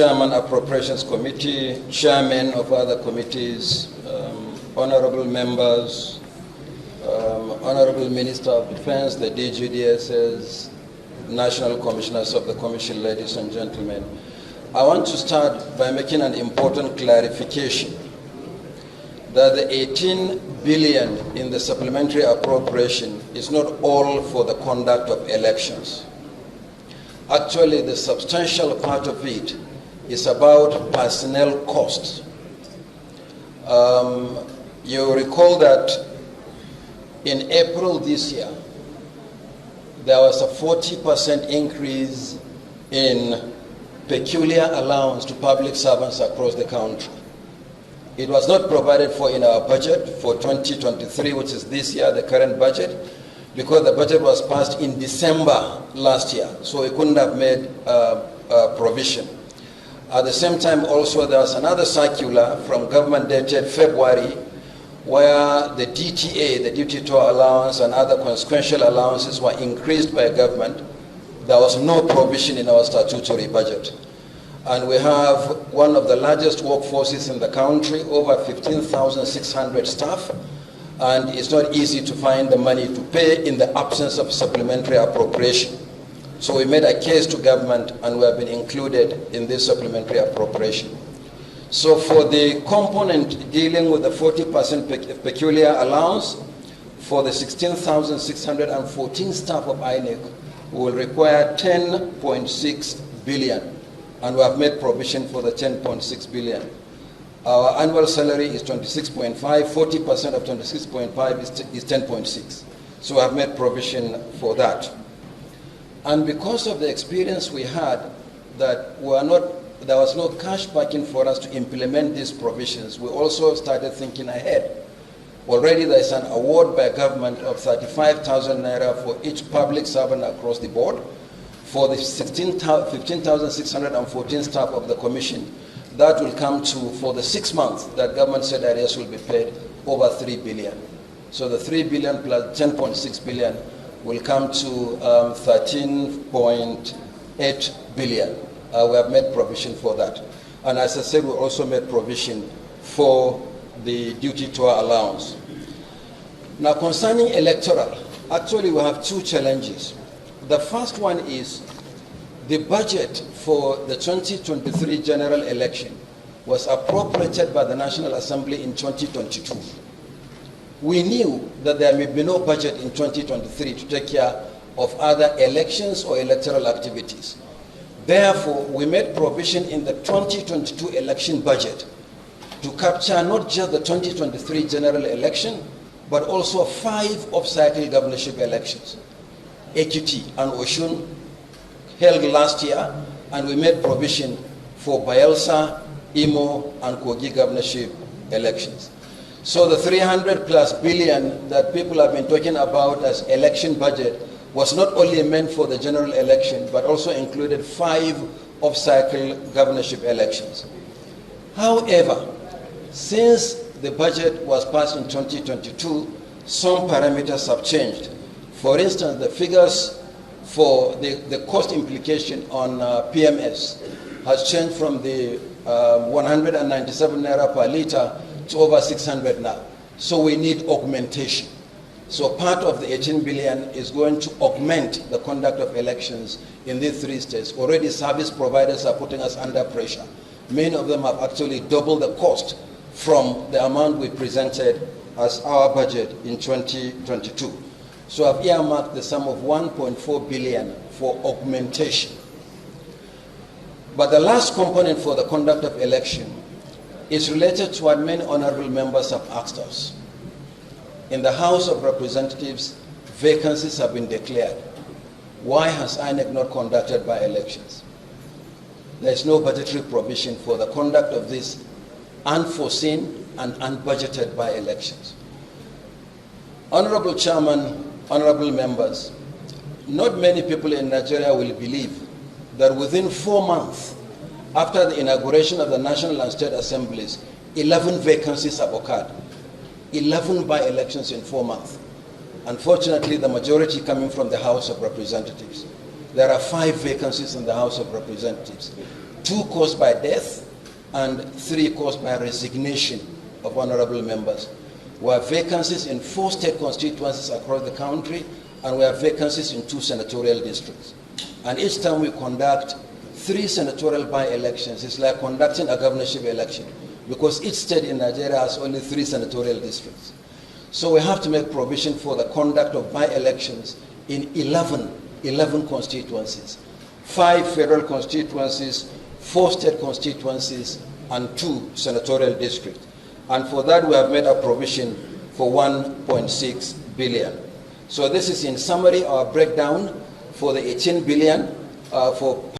Chairman Appropriations Committee, Chairman of other committees, honorable members, Honorable Minister of Defense, the DGDSS, National Commissioners of the Commission, ladies and gentlemen. I want to start by making an important clarification that the 18 billion in the supplementary appropriation is not all for the conduct of elections. Actually, the substantial part of it is about personnel costs. You recall that in April this year, there was a 40% increase in peculiar allowance to public servants across the country. It was not provided for in our budget for 2023, which is this year, the current budget, because the budget was passed in December last year, so we couldn't have made provision. At the same time also, there was another circular from government dated February where the DTA, the duty to allowance, and other consequential allowances were increased by government. There was no provision in our statutory budget. And we have one of the largest workforces in the country, over 15,600 staff, and it's not easy to find the money to pay in the absence of supplementary appropriation. So we made a case to government, and we have been included in this supplementary appropriation. So for the component dealing with the 40% peculiar allowance, for the 16,614 staff of INEC, we will require 10.6 billion, and we have made provision for the 10.6 billion. Our annual salary is 26.5, 40% of 26.5 is 10.6. So we have made provision for that. And because of the experience we had that there was no cash backing for us to implement these provisions, we also started thinking ahead. Already there is an award by government of 35,000 naira for each public servant across the board. For the 15,614 staff of the commission, that will come to, for the 6 months that government said areas will be paid, over 3 billion. So the 3 billion plus 10.6 billion will come to 13.8 billion. We have made provision for that. And as I said, we also made provision for the duty to allowance. Now concerning electoral, actually we have two challenges. The first one is the budget for the 2023 general election was appropriated by the National Assembly in 2022. We knew that there may be no budget in 2023 to take care of other elections or electoral activities. Therefore, we made provision in the 2022 election budget to capture not just the 2023 general election, but also 5 off-cycle governorship elections. Ekiti and Oshun held last year, and we made provision for Bayelsa, Imo, and Kogi governorship elections. So the 300 plus billion that people have been talking about as election budget was not only meant for the general election, but also included 5 off-cycle governorship elections. However, since the budget was passed in 2022, some parameters have changed. For instance, the figures for the cost implication on PMS has changed from the 197 naira per liter to over 600 now. So we need augmentation. So part of the 18 billion is going to augment the conduct of elections in these 3 states. Already service providers are putting us under pressure. Many of them have actually doubled the cost from the amount we presented as our budget in 2022. So I've earmarked the sum of 1.4 billion for augmentation. But the last component for the conduct of election is related to what many honorable members have asked us. In the House of Representatives, vacancies have been declared. Why has INEC not conducted by-elections? There is no budgetary provision for the conduct of these unforeseen and unbudgeted by-elections. Honorable Chairman, honorable members, not many people in Nigeria will believe that within 4 months after the inauguration of the National and State Assemblies, 11 vacancies have occurred. 11 by-elections in 4 months. Unfortunately, the majority coming from the House of Representatives. There are 5 vacancies in the House of Representatives. 2 caused by death, and 3 caused by resignation of honorable members. We have vacancies in 4 state constituencies across the country, and we have vacancies in 2 senatorial districts. And each time we conduct 3 senatorial by-elections, it's like conducting a governorship election, because each state in Nigeria has only 3 senatorial districts. So we have to make provision for the conduct of by-elections in 11 constituencies, 5 federal constituencies, 4 state constituencies, and 2 senatorial districts. And for that, we have made a provision for 1.6 billion. So this is, in summary, our breakdown for the 18 billion for